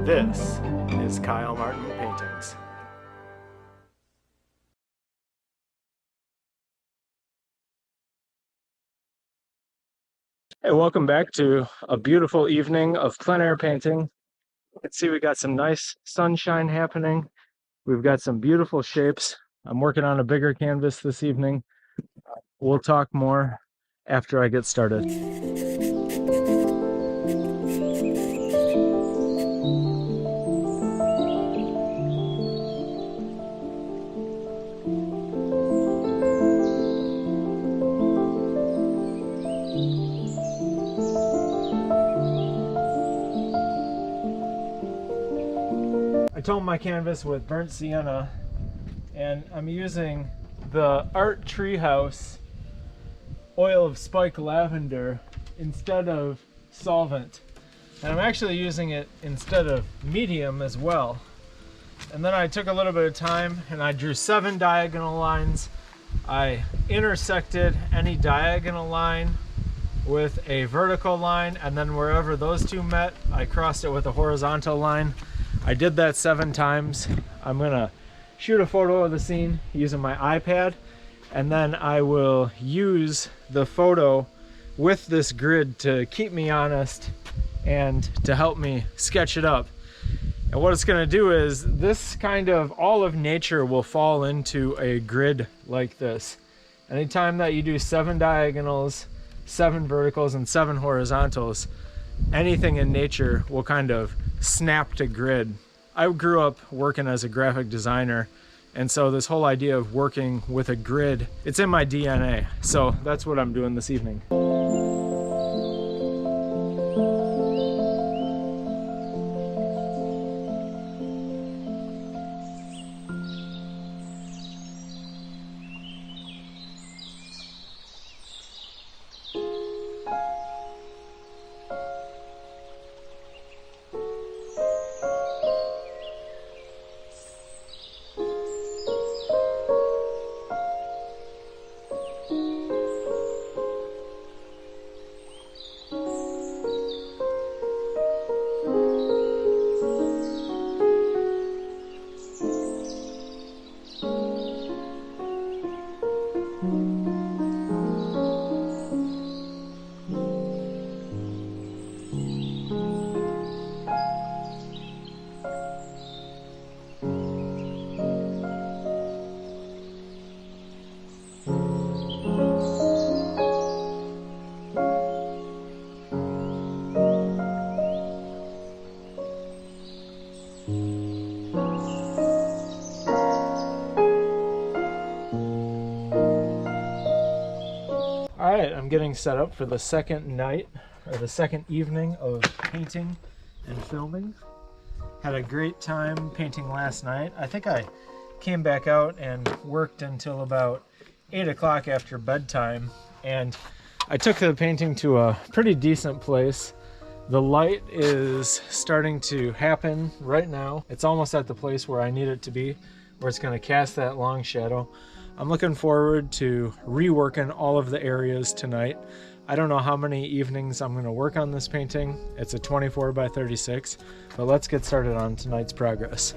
This is Kyle Martin Paintings. Hey, welcome back to a beautiful evening of plein air painting. You can see we got some nice sunshine happening. We've got some beautiful shapes. I'm working on a bigger canvas this evening. We'll talk more after I get started. I toned my canvas with burnt sienna, and I'm using the Art Treehouse oil of spike lavender instead of solvent, and I'm actually using it instead of medium as well. And then I took a little bit of time and I drew 7 diagonal lines. I intersected any diagonal line with a vertical line, and then wherever those two met, I crossed it with a horizontal line. I did that 7 times. I'm gonna shoot a photo of the scene using my iPad, and then I will use the photo with this grid to keep me honest and to help me sketch it up. And what it's gonna do is this kind of all of nature will fall into a grid like this. Anytime that you do 7 diagonals, 7 verticals, and 7 horizontals, anything in nature will kind of snap to grid. I grew up working as a graphic designer, and so this whole idea of working with a grid, it's in my DNA. So that's what I'm doing this evening. Alright, I'm getting set up for the second night, or the second evening of painting and filming. Had a great time painting last night. I think I came back out and worked until about 8 o'clock after bedtime, and I took the painting to a pretty decent place. The light is starting to happen right now. It's almost at the place where I need it to be, where it's going to cast that long shadow. I'm looking forward to reworking all of the areas tonight. I don't know how many evenings I'm going to work on this painting. It's a 24 by 36, but let's get started on tonight's progress.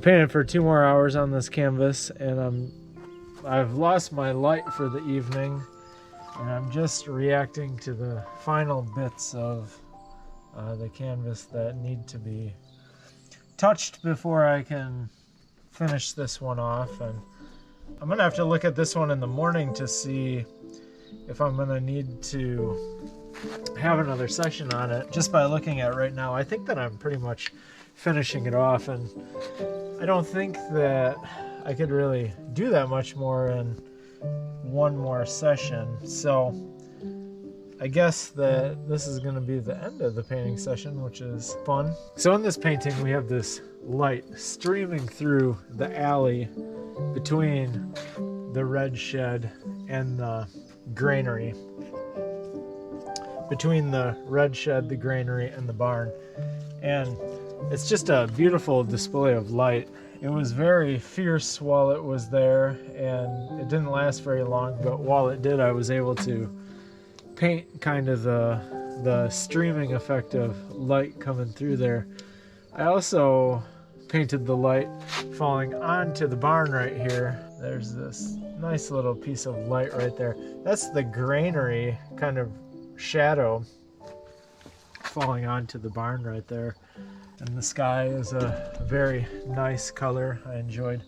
Painted for 2 more hours on this canvas, and I've lost my light for the evening, and I'm just reacting to the final bits of the canvas that need to be touched before I can finish this one off. And I'm gonna have to look at this one in the morning to see if I'm gonna need to have another session on it. Just by looking at it right now, I think that I'm pretty much finishing it off, and I don't think that I could really do that much more in one more session. So I guess that this is going to be the end of the painting session, which is fun. So in this painting, we have this light streaming through the alley between the red shed and the granary. Between the red shed, the granary, and the barn. And it's just a beautiful display of light. It was very fierce while it was there, and it didn't last very long, but while it did, I was able to paint kind of the streaming effect of light coming through there. I also painted the light falling onto the barn right here. There's this nice little piece of light right there. That's the granary kind of shadow falling onto the barn right there. And the sky is a very nice color. I enjoyed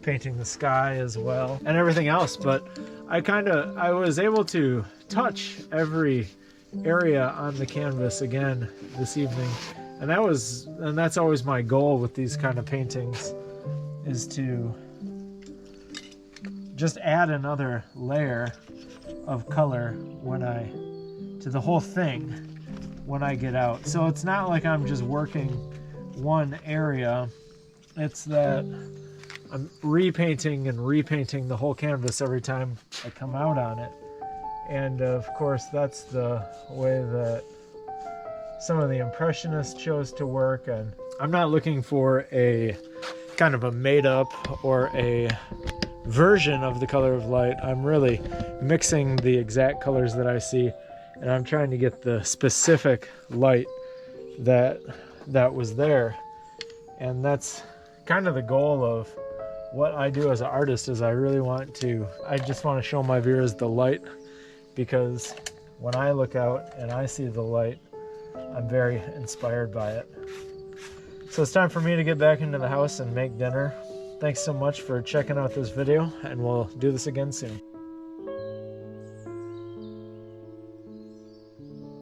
painting the sky as well and everything else, but I was able to touch every area on the canvas again this evening, and that's always my goal with these kind of paintings, is to just add another layer of color to the whole thing when I get out. So it's not like I'm just working one area, it's that I'm repainting and repainting the whole canvas every time I come out on it. And of course, that's the way that some of the Impressionists chose to work. And I'm not looking for a kind of a made-up or a version of the color of light. I'm really mixing the exact colors that I see, and I'm trying to get the specific light that was there. And that's kind of the goal of what I do as an artist, is I just want to show my viewers the light, because when I look out and I see the light, I'm very inspired by it. So it's time for me to get back into the house and make dinner. Thanks so much for checking out this video, and we'll do this again soon.